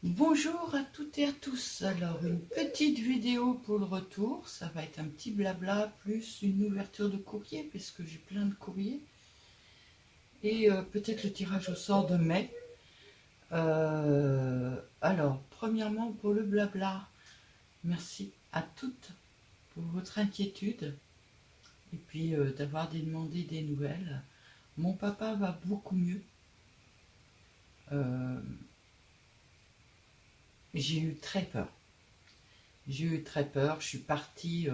Bonjour à toutes et à tous. Alors, une petite vidéo pour le retour. Ça va être un petit blabla plus une ouverture de courrier puisque j'ai plein de courriers. Et peut-être le tirage au sort de mai. Alors, premièrement, pour le blabla, merci à toutes pour votre inquiétude et puis d'avoir demandé des nouvelles. Mon papa va beaucoup mieux. Euh, j'ai eu très peur. J'ai eu très peur, je suis partie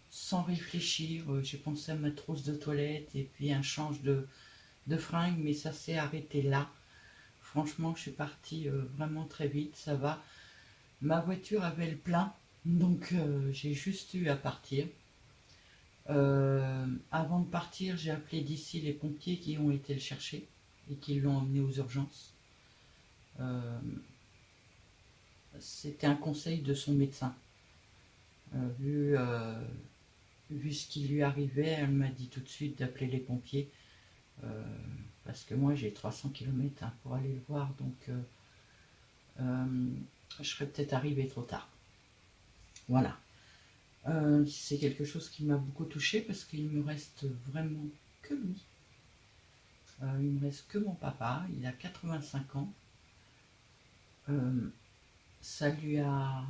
sans réfléchir, j'ai pensé à ma trousse de toilette et puis un change de fringues, mais ça s'est arrêté là. Franchement, je suis partie vraiment très vite, ça va. Ma voiture avait le plein, donc j'ai juste eu à partir. Avant de partir, j'ai appelé d'ici les pompiers qui ont été le chercher et qui l'ont emmené aux urgences. Euh, C'était un conseil de son médecin. Euh, vu, euh, Vu ce qui lui arrivait, elle m'a dit tout de suite d'appeler les pompiers. euh, Parce que moi j'ai 300 km pour aller le voir, donc euh, je serais peut-être arrivée trop tard. Voilà. C'est quelque chose qui m'a beaucoup touchée parce qu'il me reste vraiment que lui. Il me reste que mon papa, il a 85 ans. Euh, ça lui a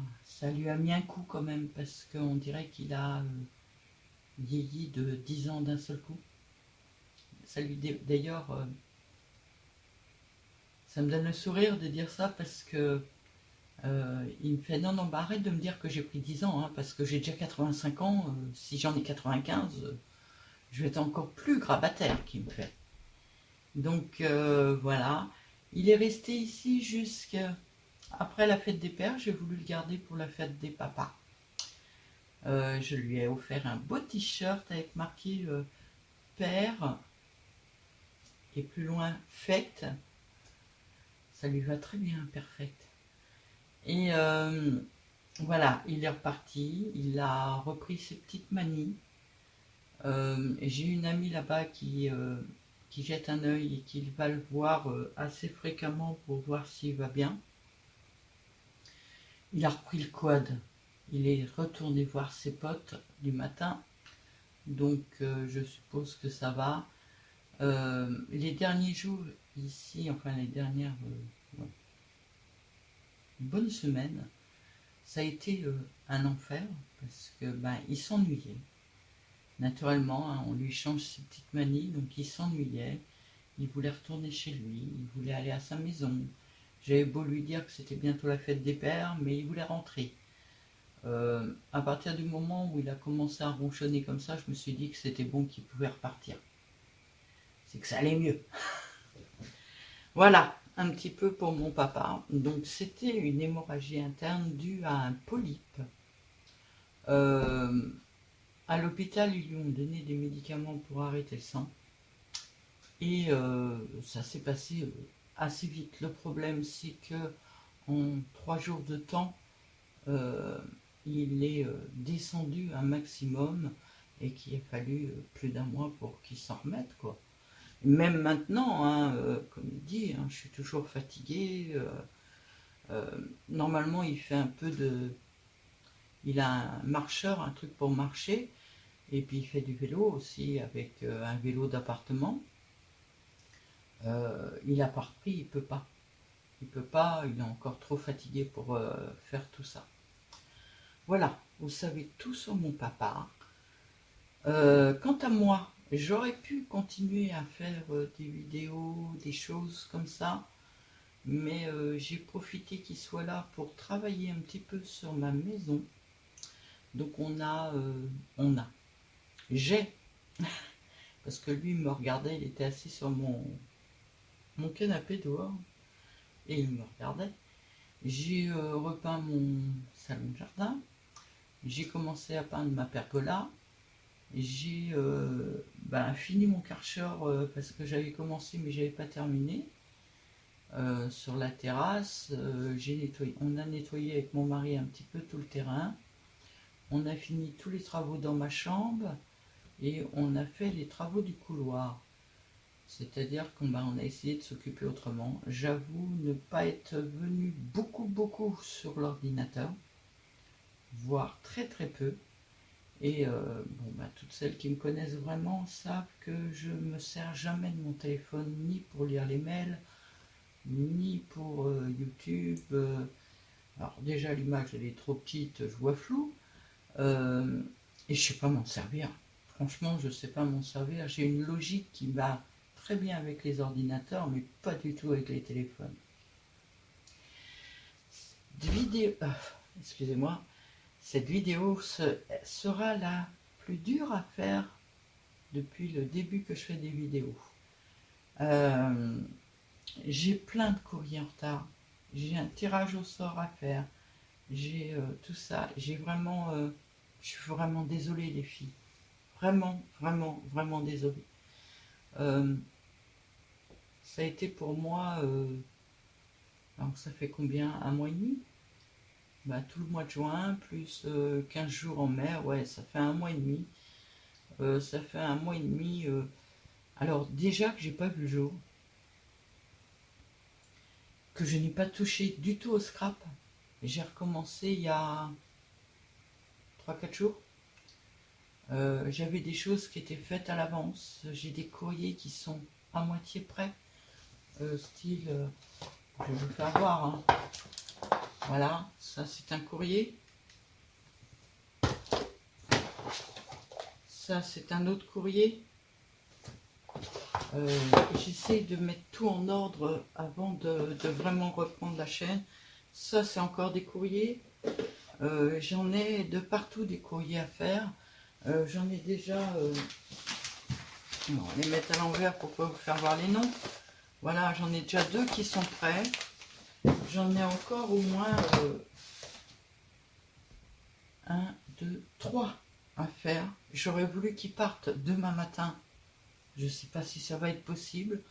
mis un coup quand même parce qu'on dirait qu'il a vieilli de 10 ans d'un seul coup. D'ailleurs, ça me donne le sourire de dire ça parce que il me fait non, non, bah arrête de me dire que j'ai pris 10 ans, hein, parce que j'ai déjà 85 ans. Si j'en ai 95, je vais être encore plus grabataire, qu'il me fait. Donc voilà. Il est resté ici jusqu'après la fête des pères. J'ai voulu le garder pour la fête des papas. Je lui ai offert un beau t-shirt avec marqué père et plus loin fête. Ça lui va très bien, perfect. Et voilà, il est reparti, il a repris ses petites manies. J'ai une amie là-bas qui jette un œil et qui va le voir assez fréquemment pour voir s'il va bien. Il a repris le quad. Il est retourné voir ses potes du matin, donc je suppose que ça va. Les derniers jours ici, enfin les dernières ouais, bonnes semaines, ça a été un enfer parce que ben il s'ennuyait. Naturellement, hein, on lui change ses petites manies, donc il s'ennuyait. Il voulait retourner chez lui, il voulait aller à sa maison. J'avais beau lui dire que c'était bientôt la fête des pères, mais il voulait rentrer. À partir du moment où il a commencé à ronchonner comme ça, je me suis dit que c'était bon qu'il pouvait repartir. C'est que ça allait mieux. Voilà, un petit peu pour mon papa. Donc c'était une hémorragie interne due à un polype. Euh, à l'hôpital, ils lui ont donné des médicaments pour arrêter le sang. Et ça s'est passé assez vite. Le problème, c'est que en 3 jours de temps, euh, il est descendu un maximum et qu'il a fallu plus d'un mois pour qu'il s'en remette, quoi. Même maintenant, hein, comme il dit, hein, je suis toujours fatigué. Euh, Normalement, il fait un peu de... Il a un marcheur, un truc pour marcher, et puis il fait du vélo aussi avec un vélo d'appartement. Il a pas repris, il peut pas. Il peut pas, il est encore trop fatigué pour faire tout ça. Voilà, vous savez tout sur mon papa. Quant à moi, j'aurais pu continuer à faire des vidéos, des choses comme ça, mais j'ai profité qu'il soit là pour travailler un petit peu sur ma maison. Donc j'ai, parce que lui il me regardait, il était assis sur mon canapé dehors et il me regardait. J'ai repeint mon salon de jardin, j'ai commencé à peindre ma pergola, j'ai fini mon karcher parce que j'avais commencé mais j'avais pas terminé sur la terrasse. On a nettoyé avec mon mari un petit peu tout le terrain. On a fini tous les travaux dans ma chambre et on a fait les travaux du couloir. C'est-à-dire qu'on on a essayé de s'occuper autrement. J'avoue ne pas être venu beaucoup sur l'ordinateur, voire très peu. Et toutes celles qui me connaissent vraiment savent que je me sers jamais de mon téléphone, ni pour lire les mails, ni pour YouTube. Alors déjà l'image elle est trop petite, je vois flou. Et je sais pas m'en servir. Franchement, je sais pas m'en servir. J'ai une logique qui va très bien avec les ordinateurs, mais pas du tout avec les téléphones. Excusez-moi. Cette vidéo sera la plus dure à faire depuis le début que je fais des vidéos. J'ai plein de courriers en retard. J'ai un tirage au sort à faire. J'ai tout ça. J'ai vraiment... je suis vraiment désolée les filles. Vraiment désolée. Ça a été pour moi... alors ça fait combien? Un mois et demi? Tout le mois de juin, plus 15 jours en mai, ouais, ça fait un mois et demi. Ça fait un mois et demi. Alors déjà que j'ai pas vu le jour, que je n'ai pas touché du tout au scrap. J'ai recommencé il y a 3-4 jours. J'avais des choses qui étaient faites à l'avance. J'ai des courriers qui sont à moitié prêts. Style, je vais vous faire voir. Hein. Voilà, ça c'est un courrier. Ça c'est un autre courrier. J'essaie de mettre tout en ordre avant de vraiment reprendre la chaîne. Ça c'est encore des courriers. J'en ai de partout des courriers à faire. J'en ai déjà... on va les mettre à l'envers pour pas vous faire voir les noms. Voilà, j'en ai déjà 2 qui sont prêts. J'en ai encore au moins 1, 2, 3 à faire. J'aurais voulu qu'ils partent demain matin. Je ne sais pas si ça va être possible.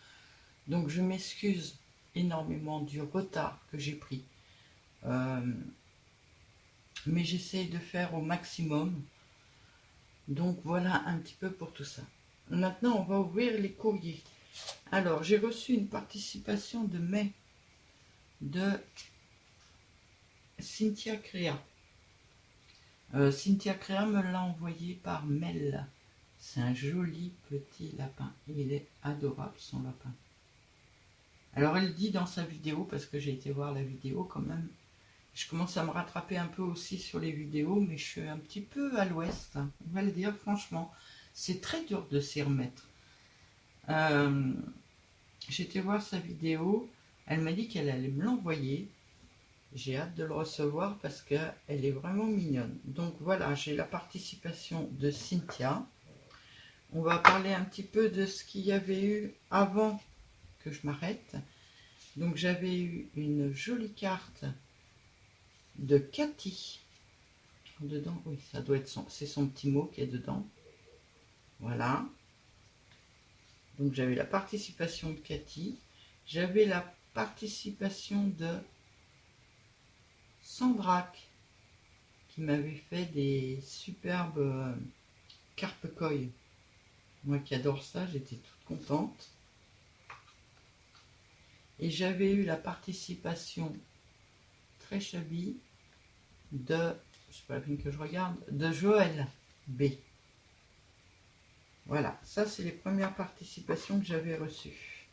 Donc je m'excuse énormément du retard que j'ai pris. Mais j'essaie de faire au maximum. Donc voilà un petit peu pour tout ça. Maintenant on va ouvrir les courriers. Alors j'ai reçu une participation de mai de Cynthia Créa. Cynthia Créa me l'a envoyé par mail. C'est un joli petit lapin. Il est adorable son lapin. Alors elle dit dans sa vidéo, parce que j'ai été voir la vidéo quand même, je commence à me rattraper un peu aussi sur les vidéos, mais je suis un petit peu à l'ouest, on va le dire franchement. C'est très dur de s'y remettre. J'ai été voir sa vidéo, elle m'a dit qu'elle allait me l'envoyer. J'ai hâte de le recevoir parce qu'elle est vraiment mignonne. Donc voilà, j'ai la participation de Cynthia. On va parler un petit peu de ce qu'il y avait eu avant que je m'arrête. Donc j'avais eu une jolie carte de Cathy. Dedans, oui, ça doit être c'est son petit mot qui est dedans. Voilà. Donc j'avais la participation de Cathy. J'avais la participation de Sandrac qui m'avait fait des superbes carpe koi. Moi qui adore ça, j'étais toute contente. Et j'avais eu la participation très chabie de, je sais pas la que je regarde, de Joël B. Voilà, ça c'est les premières participations que j'avais reçues.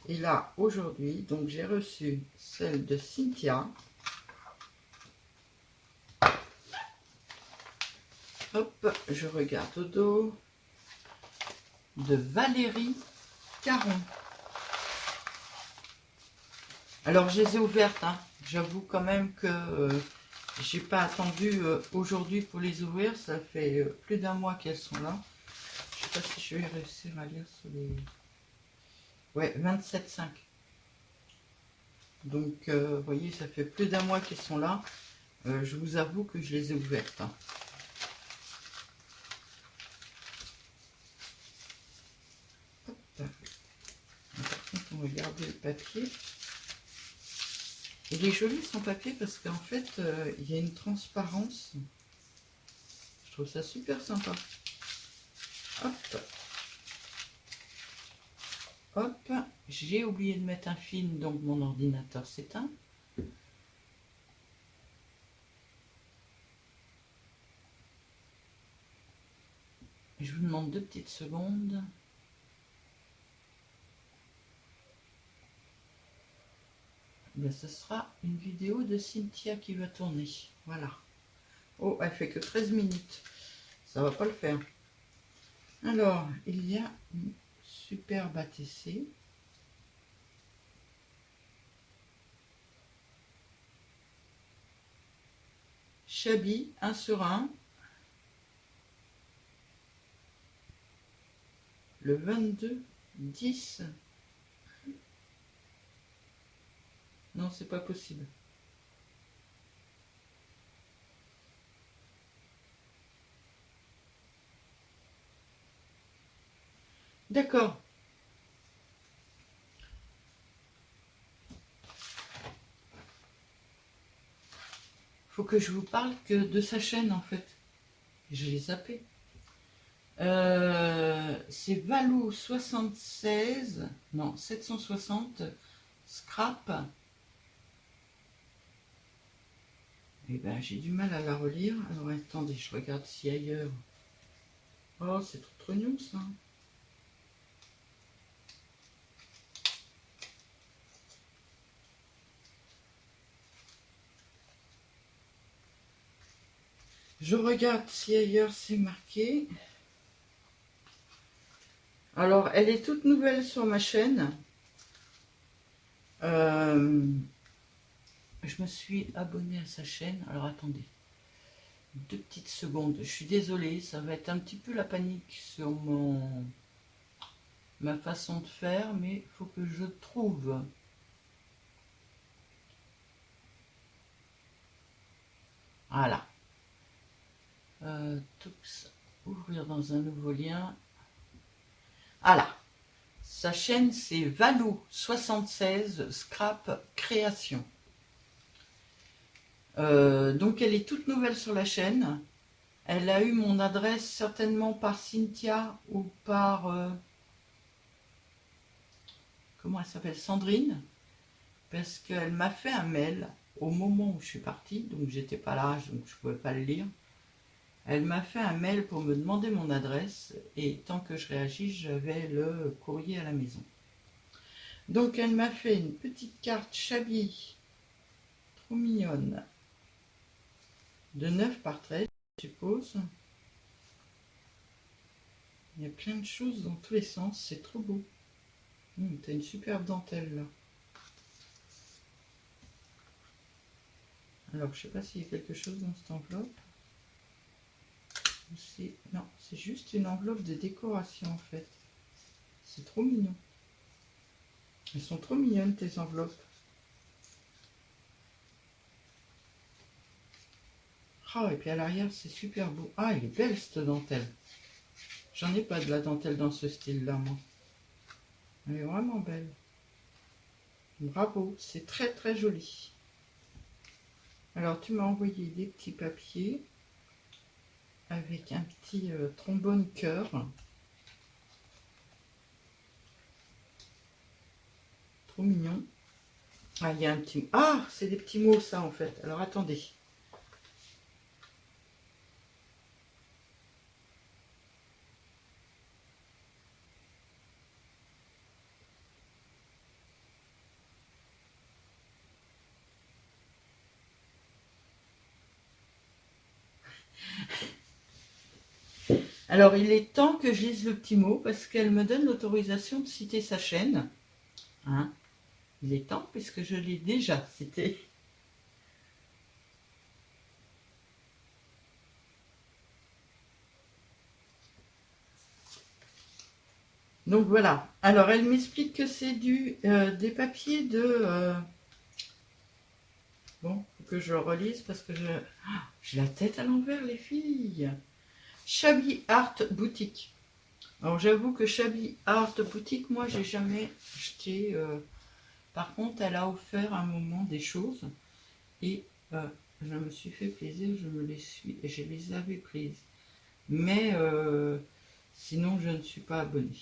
Et là, aujourd'hui, donc j'ai reçu celle de Cynthia. Hop, je regarde au dos. De Valérie Caron. Alors je les ai ouvertes, hein. J'avoue quand même que j'ai pas attendu aujourd'hui pour les ouvrir, ça fait plus d'un mois qu'elles sont là. Je sais pas si je vais réussir à lire sur les... Ouais, 27,5. Donc vous voyez, ça fait plus d'un mois qu'elles sont là. Je vous avoue que je les ai ouvertes. Hein. On va garder le papier. Il est joli son papier parce qu'en fait, il y a une transparence. Je trouve ça super sympa. Hop. Hop, j'ai oublié de mettre un film, donc mon ordinateur s'éteint. Je vous demande 2 petites secondes. Ben, ce sera une vidéo de Cynthia qui va tourner. Voilà. Oh, elle fait que 13 minutes. Ça va pas le faire. Alors, il y a une superbe ATC. Chabi, 1 sur 1. Le 22-10. Non, c'est pas possible. D'accord. Faut que je vous parle que de sa chaîne en fait. Je l'ai zappé. C'est Valou 76, non 760 Scrap. Eh ben j'ai du mal à la relire. Alors attendez, je regarde si ailleurs. Oh, c'est trop trognon ça. Je regarde si ailleurs c'est marqué. Alors, elle est toute nouvelle sur ma chaîne. Je me suis abonnée à sa chaîne. Alors, attendez. 2 petites secondes. Je suis désolée, ça va être un petit peu la panique sur ma façon de faire, mais il faut que je trouve. Voilà. Ouvrir dans un nouveau lien. Voilà. Sa chaîne, c'est Valou76 Scrap Création. Donc, elle est toute nouvelle sur la chaîne. Elle a eu mon adresse certainement par Cynthia ou par... comment elle s'appelle, Sandrine. Parce qu'elle m'a fait un mail au moment où je suis partie. Donc, j'étais pas là, donc je ne pouvais pas le lire. Elle m'a fait un mail pour me demander mon adresse et tant que je réagis, j'avais le courrier à la maison. Donc elle m'a fait une petite carte Chabi, trop mignonne, de 9 par 13, je suppose. Il y a plein de choses dans tous les sens, c'est trop beau. T'as une superbe dentelle là. Alors je sais pas s'il y a quelque chose dans cette enveloppe. Non, c'est juste une enveloppe de décoration en fait. C'est trop mignon. Elles sont trop mignonnes tes enveloppes. Ah, et puis à l'arrière c'est super beau. Ah, elle est belle cette dentelle. J'en ai pas de la dentelle dans ce style là moi. Elle est vraiment belle. Bravo, c'est très très joli. Alors tu m'as envoyé des petits papiers avec un petit trombone cœur. Trop mignon. Ah, il y a un petit... Ah, c'est des petits mots ça en fait. Alors attendez. Alors il est temps que je lise le petit mot parce qu'elle me donne l'autorisation de citer sa chaîne. Hein, il est temps puisque je l'ai déjà cité. Donc voilà. Alors elle m'explique que c'est des papiers de... Bon, faut que je le relise parce que j'ai la tête à l'envers les filles. Chabi Art Boutique. Alors j'avoue que Chabi Art Boutique, moi j'ai jamais acheté. Par contre, elle a offert à un moment des choses et je me suis fait plaisir, je les avais prises. Mais sinon, je ne suis pas abonnée.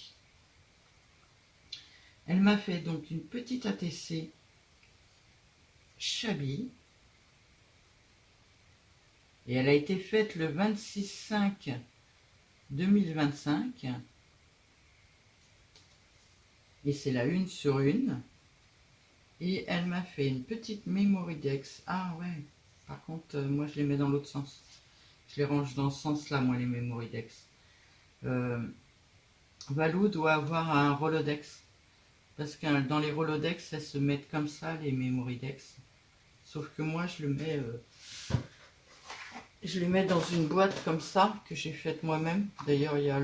Elle m'a fait donc une petite ATC Chabi. Et elle a été faite le 26/5/2025. Et c'est la 1 sur 1. Et elle m'a fait une petite Memoridex. Ah ouais, par contre, moi je les mets dans l'autre sens. Je les range dans ce sens-là, moi, les Memoridex. Valou doit avoir un Rolodex. Parce que dans les Rolodex, elles se mettent comme ça, les Memoridex. Sauf que moi, je les mets dans une boîte comme ça, que j'ai faite moi-même. D'ailleurs, il y a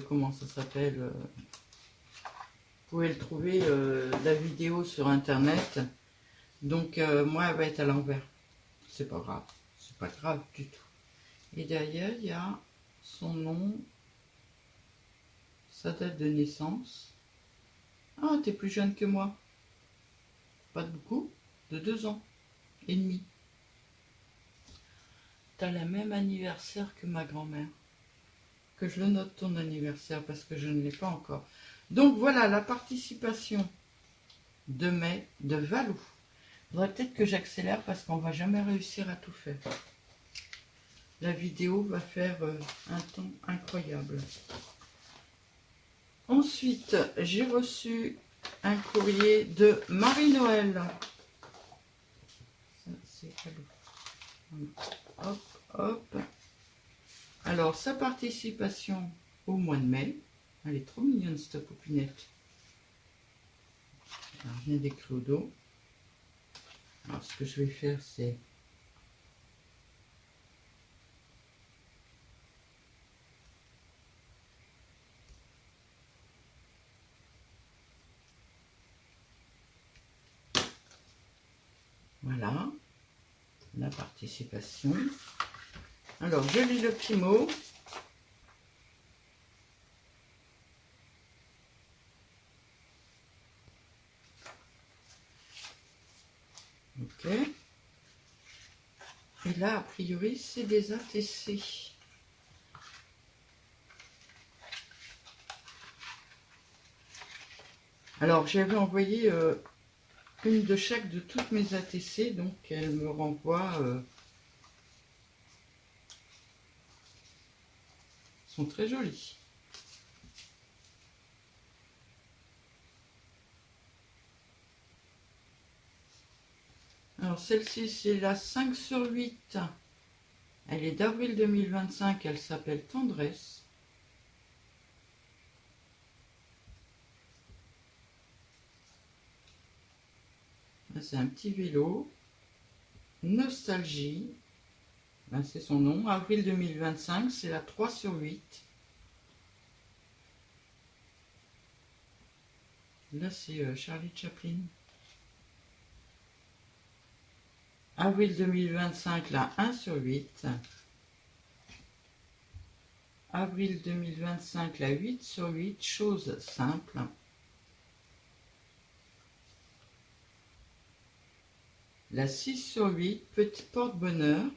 comment ça s'appelle vous pouvez le trouver, la vidéo sur Internet. Donc, moi, elle va être à l'envers. C'est pas grave. C'est pas grave du tout. Et derrière, il y a son nom, sa date de naissance. Ah, t'es plus jeune que moi. Pas de beaucoup, de 2 ans et demi. T'as le même anniversaire que ma grand-mère. Que je le note ton anniversaire parce que je ne l'ai pas encore. Donc voilà la participation de mai de Valou. Il faudrait peut-être que j'accélère parce qu'on va jamais réussir à tout faire. La vidéo va faire un temps incroyable. Ensuite, j'ai reçu un courrier de Marie-Noël. Ça, c'est cadeau. Hop, hop. Alors, sa participation au mois de mai. Elle est trop mignonne, cette poupinette. Alors, rien des clodos. Alors, ce que je vais faire, c'est... Voilà. La participation. Alors, je lis le petit mot. Ok. Et là, a priori, c'est des ATC. Alors, j'avais envoyé une de chaque de toutes mes ATC, donc elle me renvoie... sont très jolies. Alors, celle-ci, c'est la 5 sur 8. Elle est d'avril 2025, elle s'appelle Tendresse. C'est un petit vélo. Nostalgie. Ben, c'est son nom. Avril 2025, c'est la 3 sur 8. Là, c'est Charlie Chaplin. Avril 2025, la 1 sur 8. Avril 2025, la 8 sur 8, chose simple. La 6 sur 8, petit porte-bonheur.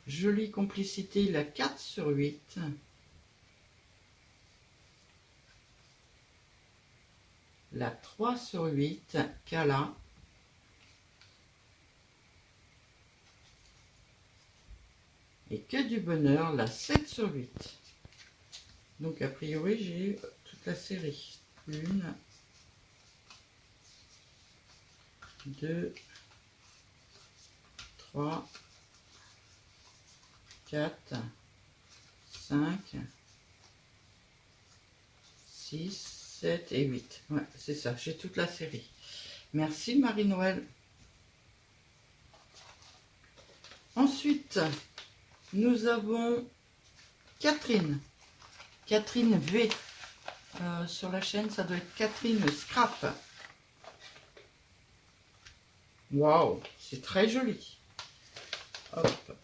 Jolie complicité, la 4 sur 8. La 3 sur 8, Kala. Et que du bonheur, la 7 sur 8. Donc a priori, j'ai toute la série. 1, 2, 3, 4, 5, 6, 7 et 8. Ouais, c'est ça, j'ai toute la série. Merci Marie-Noël. Ensuite, nous avons Catherine. Catherine V. Sur la chaîne, ça doit être Catherine Scrap. Waouh, c'est très joli. Hop.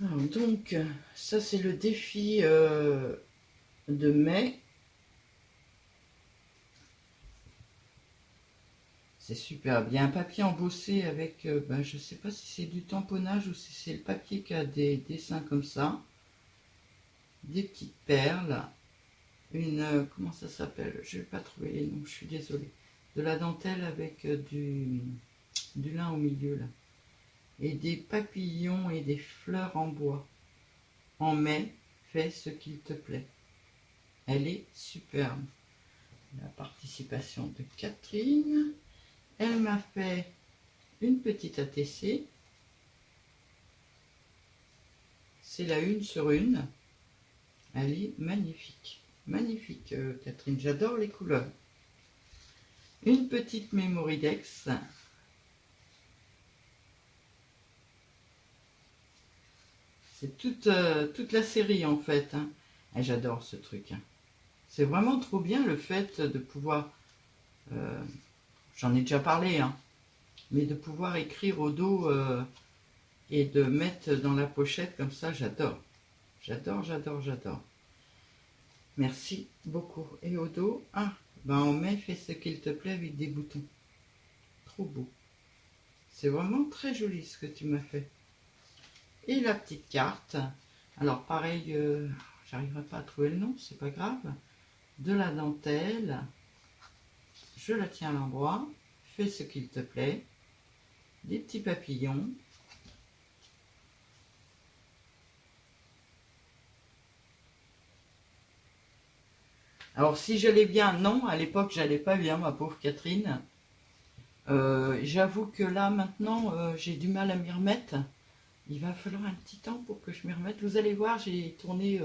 Alors, donc, ça c'est le défi de mai. C'est superbe. Il y a un papier embossé avec, ben, je ne sais pas si c'est du tamponnage ou si c'est le papier qui a des dessins comme ça. Des petites perles. Comment ça s'appelle? Je ne vais pas trouver les noms, je suis désolée. De la dentelle avec du lin au milieu là. Et des papillons et des fleurs en bois. En mai, fais ce qu'il te plaît. Elle est superbe. La participation de Catherine. Elle m'a fait une petite ATC. C'est la 1/1. Elle est magnifique. Magnifique, Catherine. J'adore les couleurs. Une petite Mémoridex. C'est toute la série en fait. Hein. Et j'adore ce truc. Hein. C'est vraiment trop bien le fait de pouvoir... J'en ai déjà parlé, hein, mais de pouvoir écrire au dos et de mettre dans la pochette comme ça, j'adore. J'adore, j'adore, j'adore. Merci beaucoup. Et au dos, ben on met fais ce qu'il te plaît avec des boutons. Trop beau. C'est vraiment très joli ce que tu m'as fait. Et la petite carte. Alors pareil, j'arriverai pas à trouver le nom, c'est pas grave. De la dentelle. Je la tiens à l'endroit. Fais ce qu'il te plaît. Des petits papillons. Alors si j'allais bien, non, à l'époque j'allais pas bien, ma pauvre Catherine. J'avoue que là maintenant j'ai du mal à m'y remettre. Il va falloir un petit temps pour que je m'y remette. Vous allez voir, j'ai tourné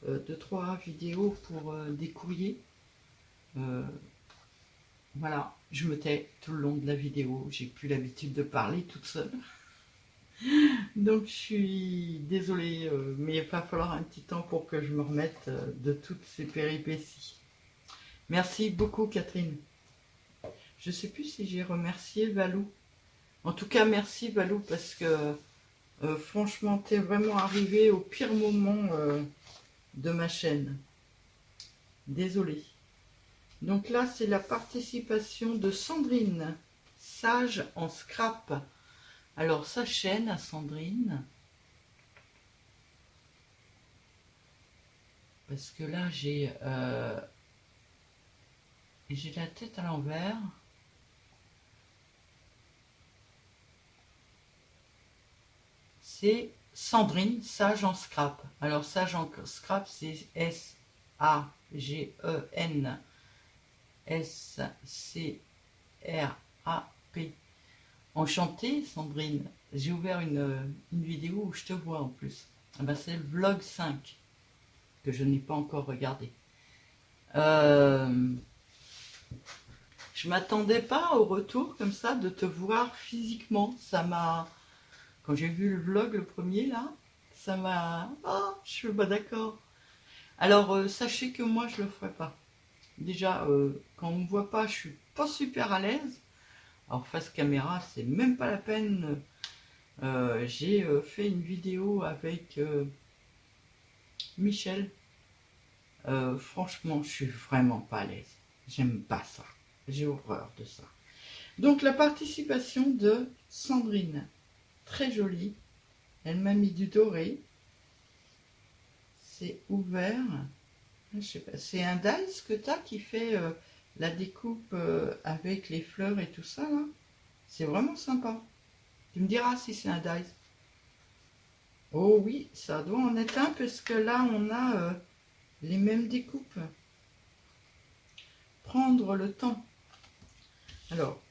2-3 vidéos pour des courriers. Voilà, je me tais tout le long de la vidéo. J'ai plus l'habitude de parler toute seule. Donc je suis désolée, mais il va falloir un petit temps pour que je me remette de toutes ces péripéties. Merci beaucoup Catherine. Je ne sais plus si j'ai remercié Valou. En tout cas, merci Valou parce que franchement, tu es vraiment arrivé au pire moment de ma chaîne. Désolée. Donc là, c'est la participation de Sandrine, sage en scrap. Alors, sa chaîne à Sandrine. Parce que là, j'ai la tête à l'envers. C'est Sandrine, sage en scrap. Alors, sage en scrap, c'est S-A-G-E-N S-C-R-A-P. Enchantée, Sandrine. J'ai ouvert une vidéo où je te vois en plus. Ah ben, c'est le vlog 5 que je n'ai pas encore regardé. Je m'attendais pas au retour comme ça de te voir physiquement. Ça m'a... Quand j'ai vu le vlog, le premier là, ça m'a... Oh, je suis pas d'accord. Alors, sachez que moi, je le ferai pas. Déjà, quand on me voit pas, je suis pas super à l'aise. Alors, face caméra, c'est même pas la peine. J'ai fait une vidéo avec Michel. Franchement, je suis vraiment pas à l'aise. J'aime pas ça. J'ai horreur de ça. Donc, la participation de Sandrine. Très jolie. Elle m'a mis du doré. C'est ouvert. Je sais pas. C'est un dice que tu as qui fait la découpe avec les fleurs et tout ça là. C'est vraiment sympa. Tu me diras si c'est un dice. Oh oui, ça doit en être un parce que là on a les mêmes découpes. Prendre le temps. Alors,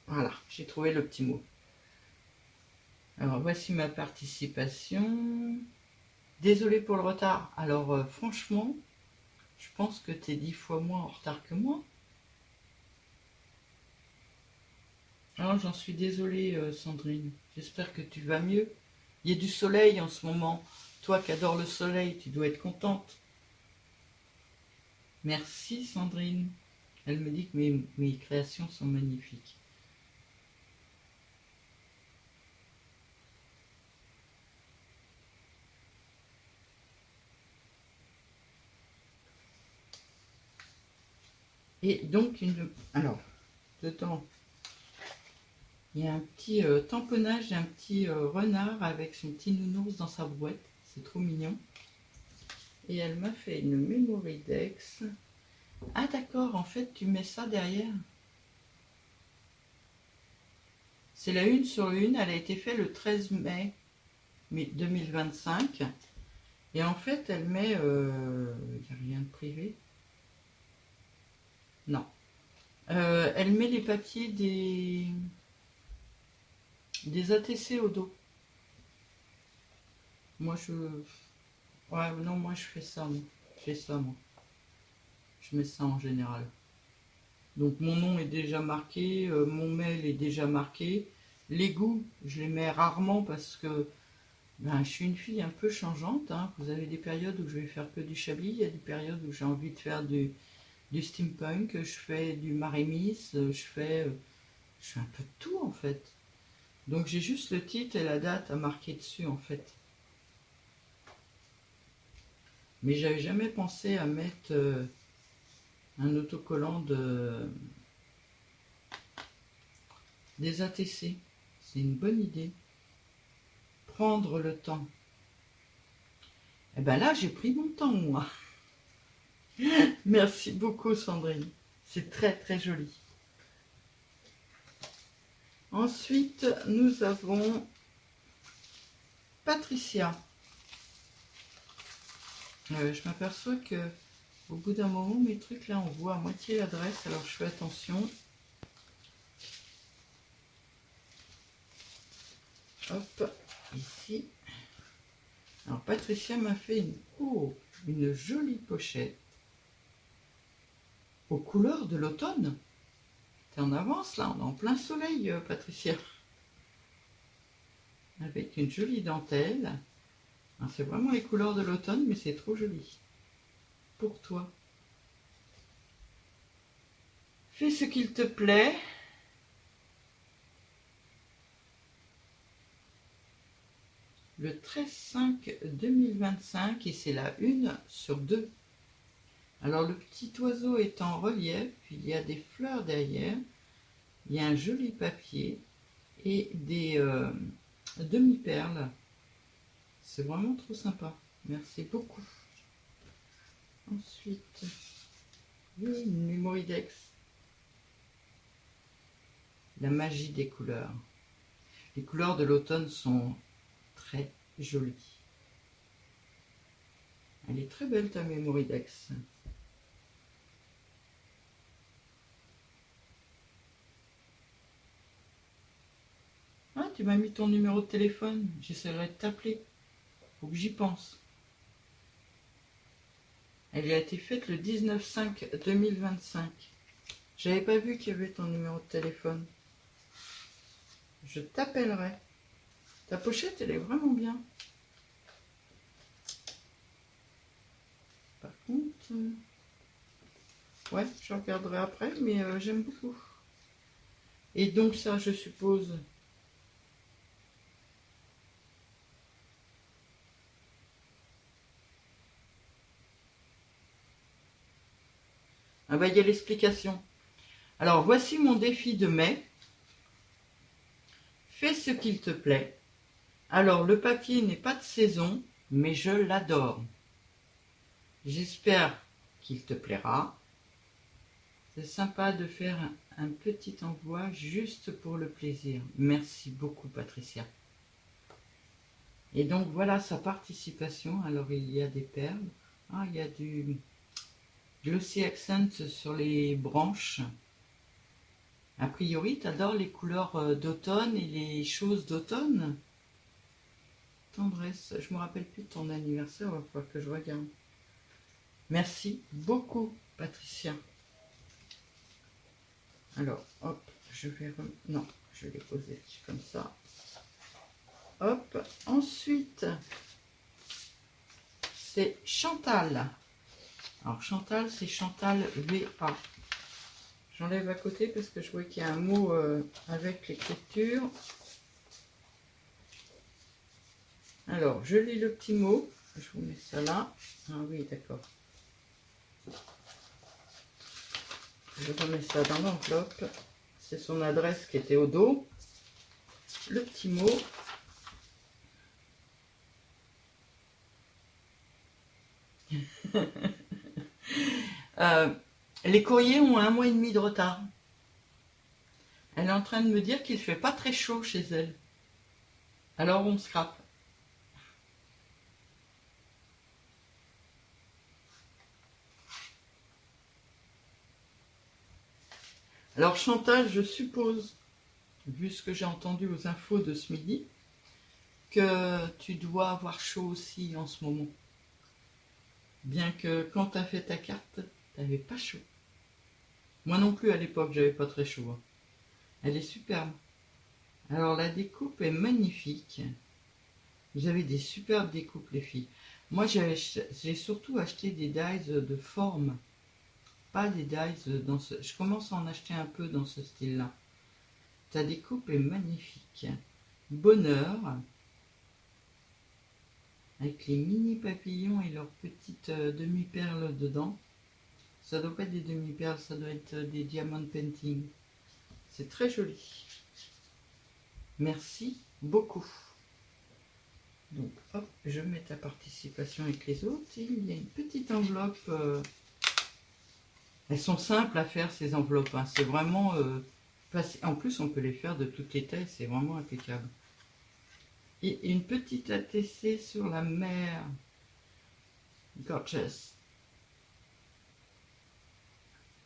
voilà, j'ai trouvé le petit mot. Alors voici ma participation. Désolée pour le retard. Alors franchement, je pense que tu es 10 fois moins en retard que moi. Alors j'en suis désolée Sandrine. J'espère que tu vas mieux. Il y a du soleil en ce moment. Toi qui adores le soleil, tu dois être contente. Merci Sandrine. Elle me dit que mes créations sont magnifiques. Et donc, alors, dedans, Il y a un petit tamponnage d'un petit renard avec son petit nounours dans sa brouette. C'est trop mignon. Et elle m'a fait une Memory Dex. Ah d'accord, en fait tu mets ça derrière. C'est la une sur une, elle a été faite le 13 mai 2025. Et en fait elle met... Il n'y a rien de privé. Non. Elle met les papiers des ATC au dos. Moi je... Ouais, non, moi je fais ça, moi. Je fais ça, moi. Je mets ça en général. Donc mon nom est déjà marqué, mon mail est déjà marqué. Les goûts, je les mets rarement parce que ben, je suis une fille un peu changeante. Hein. Vous avez des périodes où je vais faire que du chablis, il y a des périodes où j'ai envie de faire du steampunk, je fais du marémis, je fais un peu de tout en fait. Donc j'ai juste le titre et la date à marquer dessus en fait. Mais j'avais jamais pensé à mettre un autocollant des ATC. C'est une bonne idée. Prendre le temps. Et bien là, j'ai pris mon temps, moi. Merci beaucoup, Sandrine. C'est très, très joli. Ensuite, nous avons Patricia. Je m'aperçois que au bout d'un moment, mes trucs, là, on voit à moitié l'adresse, alors je fais attention. Hop, ici. Alors, Patricia m'a fait une jolie pochette aux couleurs de l'automne. T'es en avance, là, on est en plein soleil, Patricia. Avec une jolie dentelle. C'est vraiment les couleurs de l'automne, mais c'est trop joli. Pour toi. Fais ce qu'il te plaît. Le 13/5/2025 et c'est la 1 sur 2. Alors le petit oiseau est en relief, puis il y a des fleurs derrière, il y a un joli papier et des demi-perles. C'est vraiment trop sympa. Merci beaucoup. Ensuite, une Memory Dex. La magie des couleurs. Les couleurs de l'automne sont très jolies. Elle est très belle ta Memory Dex. Ah, tu m'as mis ton numéro de téléphone. J'essaierai de t'appeler. Faut que j'y pense. Elle a été faite le 19/5/2025. J'avais pas vu qu'il y avait ton numéro de téléphone. Je t'appellerai. Ta pochette, elle est vraiment bien. Par contre, ouais, je regarderai après, mais j'aime beaucoup. Et donc ça, je suppose... Ah bah, il y a l'explication. Alors, voici mon défi de mai. Fais ce qu'il te plaît. Alors, le papier n'est pas de saison, mais je l'adore. J'espère qu'il te plaira. C'est sympa de faire un petit envoi juste pour le plaisir. Merci beaucoup, Patricia. Et donc, voilà sa participation. Alors, il y a des perles. Ah, il y a du Glossy Accent sur les branches. A priori, tu adores les couleurs d'automne et les choses d'automne. Tendresse, je me rappelle plus de ton anniversaire, il va falloir que je regarde. Merci beaucoup, Patricia. Alors, hop, je vais... Non, je vais les poser dessus comme ça. Hop, ensuite, c'est Chantal. Alors, Chantal, c'est Chantal VA. J'enlève à côté parce que je vois qu'il y a un mot avec l'écriture. Alors, je lis le petit mot. Je vous mets ça là. Ah oui, d'accord. Je remets ça dans l'enveloppe. C'est son adresse qui était au dos. le petit mot. Les courriers ont 1 mois et demi de retard. Elle est en train de me dire qu'il ne fait pas très chaud chez elle. Alors on scrape. Alors Chantal, je suppose, vu ce que j'ai entendu aux infos de ce midi, que tu dois avoir chaud aussi en ce moment. Bien que quand tu as fait ta carte, tu n'avais pas chaud. Moi non plus à l'époque, j'avais pas très chaud. Hein. Elle est superbe. Alors la découpe est magnifique. Vous avez des superbes découpes les filles. Moi j'ai surtout acheté des dies de forme. Pas des dies dans ce... Je commence à en acheter un peu dans ce style-là. Ta découpe est magnifique. Bonheur. Avec les mini papillons et leurs petites demi-perles dedans. Ça doit pas être des demi-perles, ça doit être des diamond painting. C'est très joli. Merci beaucoup. Donc hop, je mets ta participation avec les autres. Et il y a une petite enveloppe. Elles sont simples à faire ces enveloppes. Hein. C'est vraiment... en plus, on peut les faire de toutes les tailles. C'est vraiment impeccable. Et une petite ATC sur la mer. Gorgeous.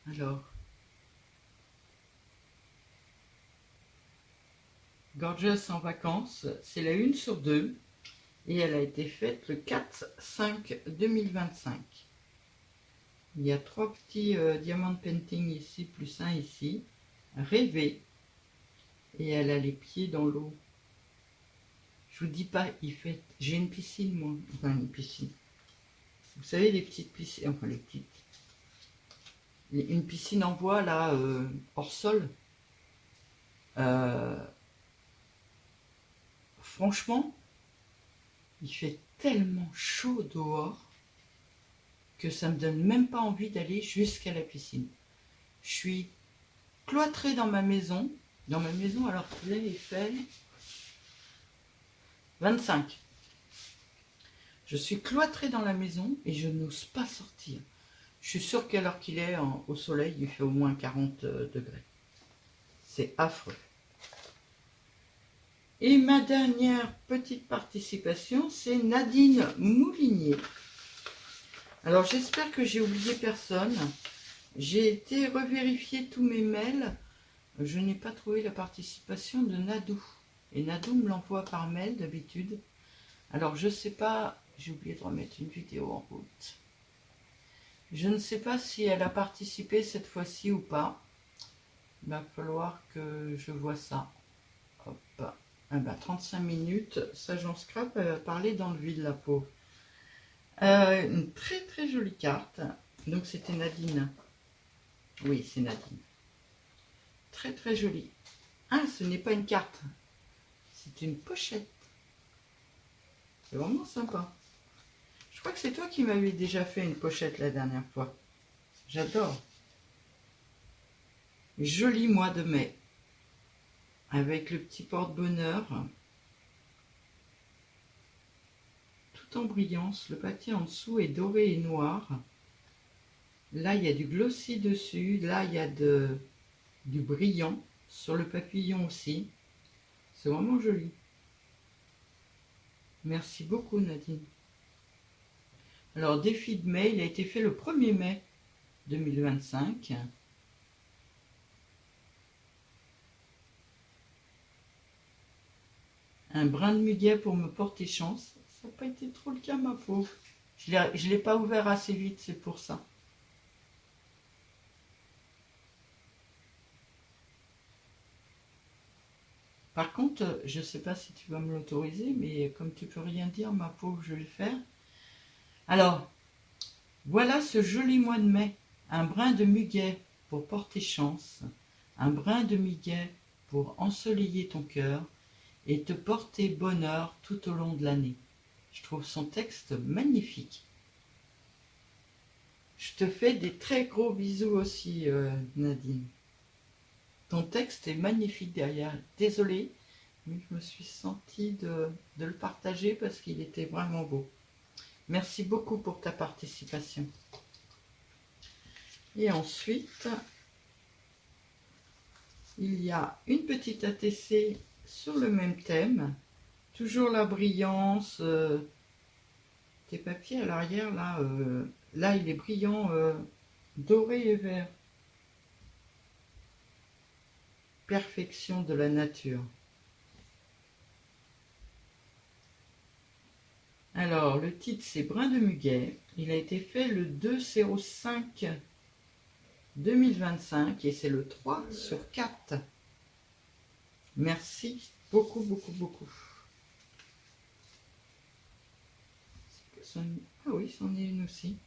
Alors. Gorgeous en vacances. C'est la 1/2. Et elle a été faite le 4/5/2025. Il y a 3 petits diamant painting ici, plus un ici. Rêver. Et elle a les pieds dans l'eau. Je vous dis pas, il fait... J'ai une piscine, moi. Enfin, une piscine. Vous savez, les petites piscines... Enfin, les petites... Une piscine en bois, là, hors sol. Franchement, il fait tellement chaud dehors que ça me donne même pas envie d'aller jusqu'à la piscine. Je suis cloîtrée dans ma maison. Dans ma maison, alors là, il fait 25. Je suis cloîtrée dans la maison et je n'ose pas sortir. Je suis sûre qu'à l'heure qu'il est au soleil, il fait au moins 40 degrés. C'est affreux. Et ma dernière petite participation, c'est Nadine Moulinier. Alors j'espère que j'ai oublié personne. J'ai été revérifier tous mes mails. Je n'ai pas trouvé la participation de Nadou. Et Nadou me l'envoie par mail d'habitude. Alors je ne sais pas, j'ai oublié de remettre une vidéo en route. Je ne sais pas si elle a participé cette fois-ci ou pas. Il va falloir que je vois ça. Hop. Ah ben, 35 minutes, ça j'en scrape, elle va parler dans le vide la peau. Une très très jolie carte. Donc c'était Nadine. Oui, c'est Nadine. Très très jolie. Ah, ce n'est pas une carte. C'est une pochette. C'est vraiment sympa. Je crois que c'est toi qui m'avais déjà fait une pochette la dernière fois. J'adore. Joli mois de mai. Avec le petit porte-bonheur. Tout en brillance. Le papier en dessous est doré et noir. Là, il y a du glossy dessus. Là, il y a du brillant. Sur le papillon aussi. C'est vraiment joli. Merci beaucoup, Nadine. Alors, défi de mai, il a été fait le 1er mai 2025. Un brin de muguet pour me porter chance. Ça n'a pas été trop le cas, ma pauvre. Je ne l'ai pas ouvert assez vite, c'est pour ça. Par contre, je ne sais pas si tu vas me l'autoriser, mais comme tu peux rien dire, ma pauvre, je vais le faire. Alors, voilà ce joli mois de mai. Un brin de muguet pour porter chance. Un brin de muguet pour ensoleiller ton cœur et te porter bonheur tout au long de l'année. Je trouve son texte magnifique. Je te fais des très gros bisous aussi, Nadine. Ton texte est magnifique derrière. Désolée, Oui, je me suis sentie de le partager parce qu'il était vraiment beau. Merci beaucoup pour ta participation. Et ensuite, il y a une petite ATC sur le même thème. Toujours la brillance. Tes papiers à l'arrière, là, il est brillant doré et vert. Perfection de la nature. Alors, le titre, c'est Brin de Muguet. Il a été fait le 2/05/2025 et c'est le 3/4. Merci beaucoup, beaucoup, beaucoup. Ah oui, c'en est une aussi.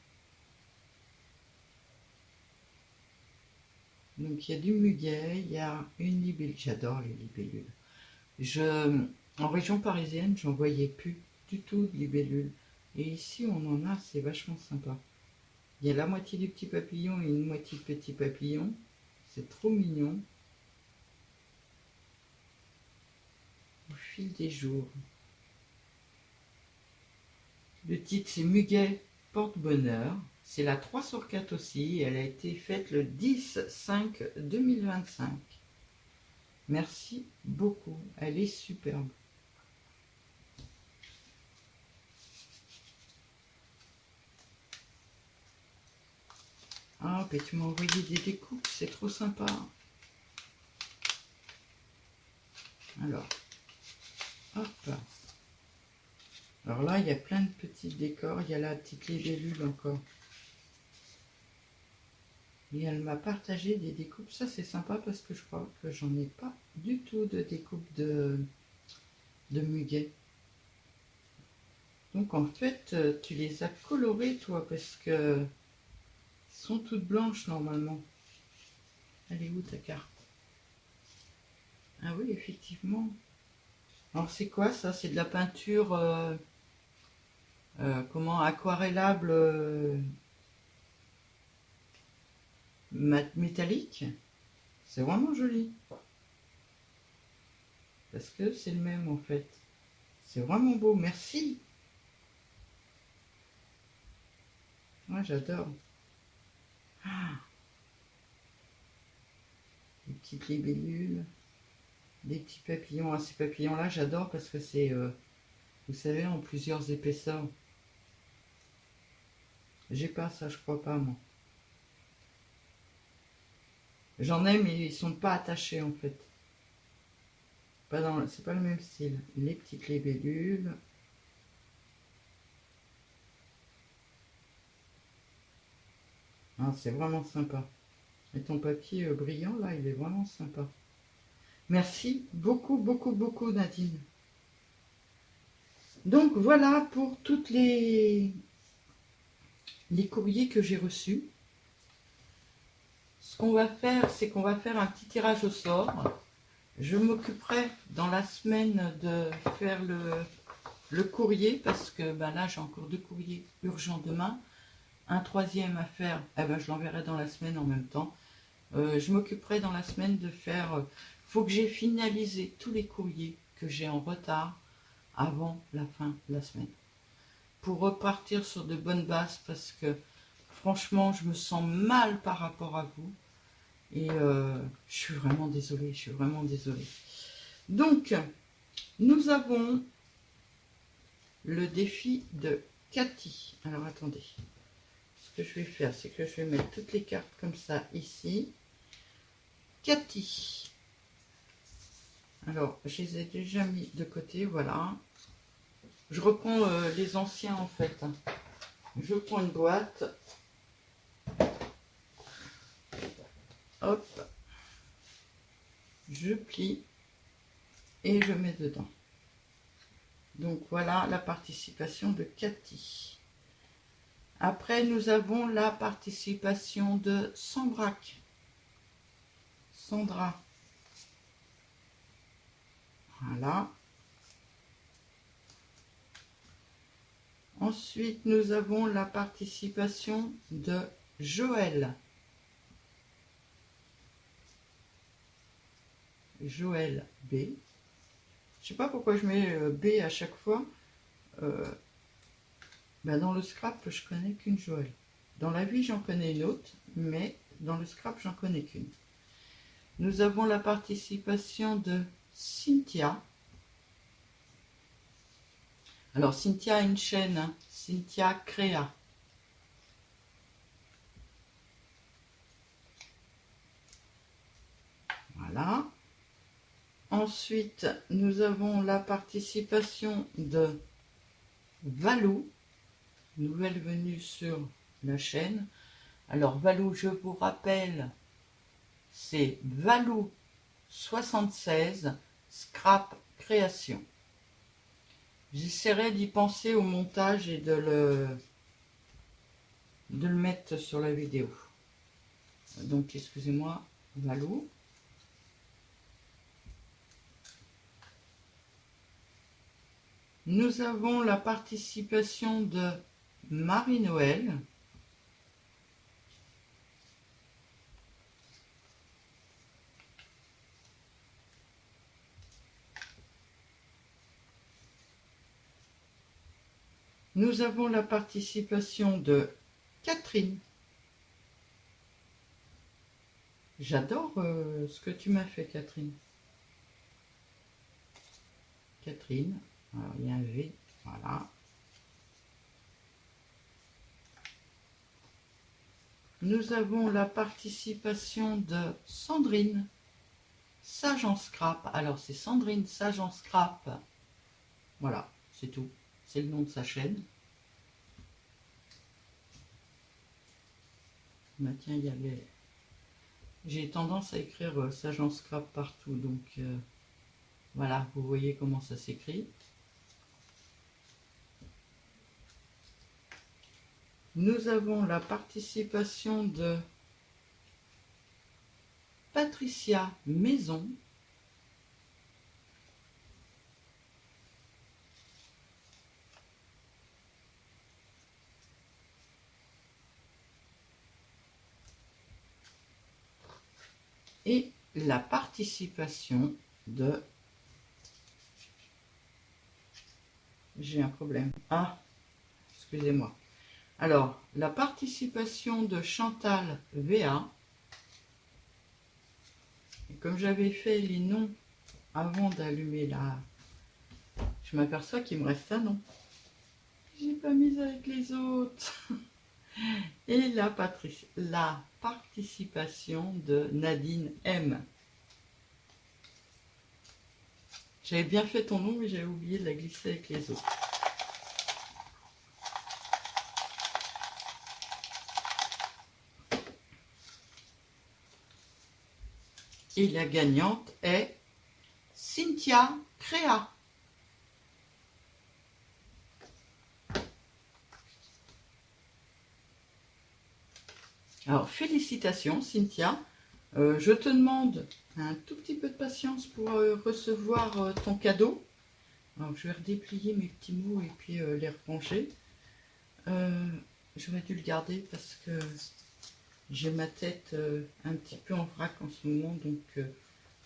Donc, il y a du muguet, il y a une libellule. J'adore les libellules. En région parisienne, j'en voyais plus du tout de libellules. Et ici, on en a, c'est vachement sympa. Il y a la moitié du petit papillon et une moitié de petit papillon. C'est trop mignon. Au fil des jours. Le titre, c'est Muguet porte-bonheur. C'est la 3/4 aussi. Elle a été faite le 10/5/2025. Merci beaucoup. Elle est superbe. Ah, puis tu m'as envoyé des découpes, c'est trop sympa. Alors, hop. Alors là, il y a plein de petits décors. Il y a la petite libellule encore. Et elle m'a partagé des découpes. Ça, c'est sympa parce que je crois que j'en ai pas du tout de découpe de muguet. Donc, en fait, tu les as colorées, toi, parce que sont toutes blanches, normalement. Elle est où, ta carte? Ah oui, effectivement. Alors, c'est quoi, ça? C'est de la peinture, comment, aquarellable métallique. C'est vraiment joli. Parce que c'est le même en fait. C'est vraiment beau, merci. Moi j'adore. Ah, des petites libellules, des petits papillons. Ah, ces papillons-là j'adore parce que c'est, vous savez, en plusieurs épaisseurs. J'ai pas ça, je crois pas moi. J'en ai mais ils sont pas attachés en fait. C'est pas le même style. Les petites libellules. Ah, c'est vraiment sympa. Et ton papier brillant là, il est vraiment sympa. Merci beaucoup, beaucoup, beaucoup Nadine. Donc voilà pour toutes les courriers que j'ai reçus. Ce qu'on va faire, c'est qu'on va faire un petit tirage au sort. Je m'occuperai dans la semaine de faire le courrier parce que ben là j'ai encore 2 courriers urgents demain. Un troisième à faire, eh ben, je l'enverrai dans la semaine en même temps. Je m'occuperai dans la semaine de faire... faut que j'ai finalisé tous les courriers que j'ai en retard avant la fin de la semaine. Pour repartir sur de bonnes bases parce que franchement je me sens mal par rapport à vous. Et je suis vraiment désolée, Donc, nous avons le défi de Cathy. Alors, attendez. Ce que je vais faire, c'est que je vais mettre toutes les cartes comme ça, ici. Cathy. Alors, je les ai déjà mis de côté, voilà. Je reprends les anciens, en fait. Je prends une boîte. Hop. Je plie et je mets dedans. Donc voilà la participation de Cathy. Après nous avons la participation de Sambrac. Sandra. Voilà. Ensuite nous avons la participation de Joël. Joël B. Je sais pas pourquoi je mets B à chaque fois. Dans le scrap, je connais qu'une Joël. Dans la vie, j'en connais une autre, mais dans le scrap, j'en connais qu'une. Nous avons la participation de Cynthia. Alors, Cynthia a une chaîne, hein, Cynthia Créa. Voilà. Ensuite, nous avons la participation de Valou, nouvelle venue sur la chaîne. Alors, Valou, je vous rappelle, c'est Valou76 Scrap Création. J'essaierai d'y penser au montage et de le mettre sur la vidéo. Donc, excusez-moi, Valou. Nous avons la participation de Marie-Noël. Nous avons la participation de Catherine. J'adore ce que tu m'as fait, Catherine. Catherine, alors il y a un V, voilà. Nous avons la participation de Sandrine, Sage en Scrap. Alors c'est Sandrine Sage en Scrap. Voilà, c'est tout. C'est le nom de sa chaîne. Bah tiens, il y avait... J'ai tendance à écrire Sage en Scrap partout, donc voilà, vous voyez comment ça s'écrit. Nous avons la participation de Patricia Maison. Et la participation de... J'ai un problème. Ah, excusez-moi. Alors, la participation de Chantal VA. Et comme j'avais fait les noms avant d'allumer la... Je m'aperçois qu'il me reste un nom. J'ai pas mis avec les autres. Et la participation de Nadine M. J'avais bien fait ton nom, mais j'avais oublié de la glisser avec les autres. Et la gagnante est Cynthia Créa. Alors, félicitations Cynthia. Je te demande un tout petit peu de patience pour recevoir ton cadeau. Alors, je vais redéplier mes petits mots et puis les ranger. J'aurais dû le garder parce que j'ai ma tête un petit peu en vrac en ce moment, donc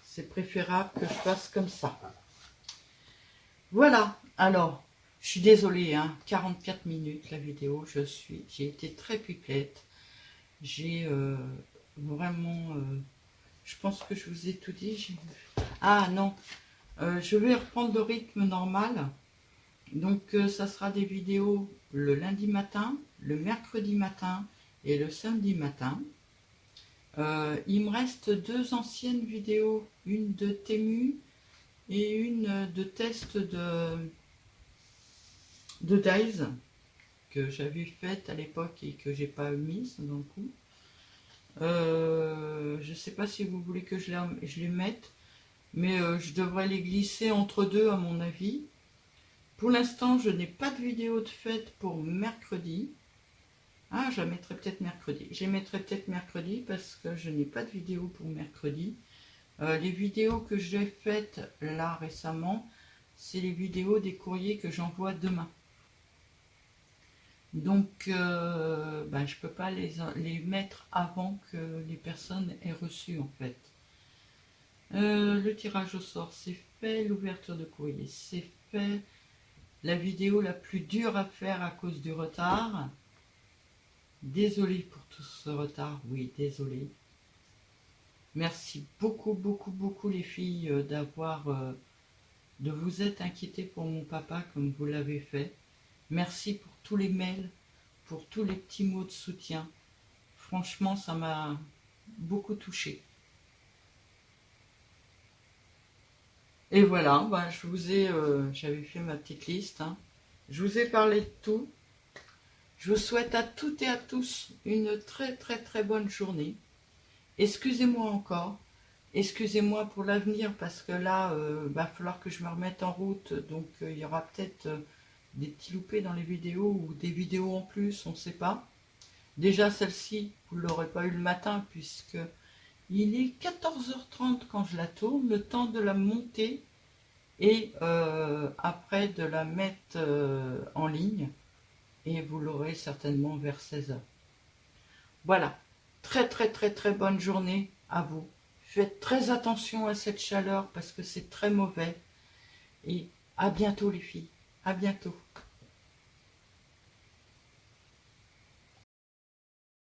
c'est préférable que je fasse comme ça. Voilà, alors, je suis désolée, hein, 44 minutes la vidéo, j'ai été très pipelette. J'ai vraiment, je pense que je vous ai tout dit. Ah non, je vais reprendre le rythme normal. Donc ça sera des vidéos le lundi matin, le mercredi matin et le samedi matin. Il me reste 2 anciennes vidéos, une de Temu et une de test de Dies que j'avais faite à l'époque et que j'ai pas mise dans le coup. Je sais pas si vous voulez que je les mette, mais je devrais les glisser entre deux à mon avis. Pour l'instant, je n'ai pas de vidéo de fête pour mercredi. Ah, je la mettrai peut-être mercredi. Je les mettrai peut-être mercredi parce que je n'ai pas de vidéo pour mercredi. Les vidéos que j'ai faites là récemment, c'est les vidéos des courriers que j'envoie demain. Donc, je ne peux pas les mettre avant que les personnes aient reçu en fait. Le tirage au sort, c'est fait. L'ouverture de courrier, c'est fait. La vidéo la plus dure à faire à cause du retard. Désolée pour tout ce retard, oui, désolée. Merci beaucoup, beaucoup, beaucoup les filles de vous être inquiétées pour mon papa comme vous l'avez fait. Merci pour tous les mails, pour tous les petits mots de soutien. Franchement, ça m'a beaucoup touchée. Et voilà, bah, j'avais fait ma petite liste, hein. Je vous ai parlé de tout. Je vous souhaite à toutes et à tous une très très très bonne journée. Excusez-moi encore, excusez-moi pour l'avenir parce que là, va falloir que je me remette en route, donc il y aura peut-être des petits loupés dans les vidéos ou des vidéos en plus, on ne sait pas. Déjà celle-ci, vous ne l'aurez pas eu le matin puisque il est 14h30 quand je la tourne, le temps de la monter et après de la mettre en ligne et vous l'aurez certainement vers 16h. Voilà, très très très très bonne journée à vous. Faites très attention à cette chaleur parce que c'est très mauvais et à bientôt les filles, à bientôt.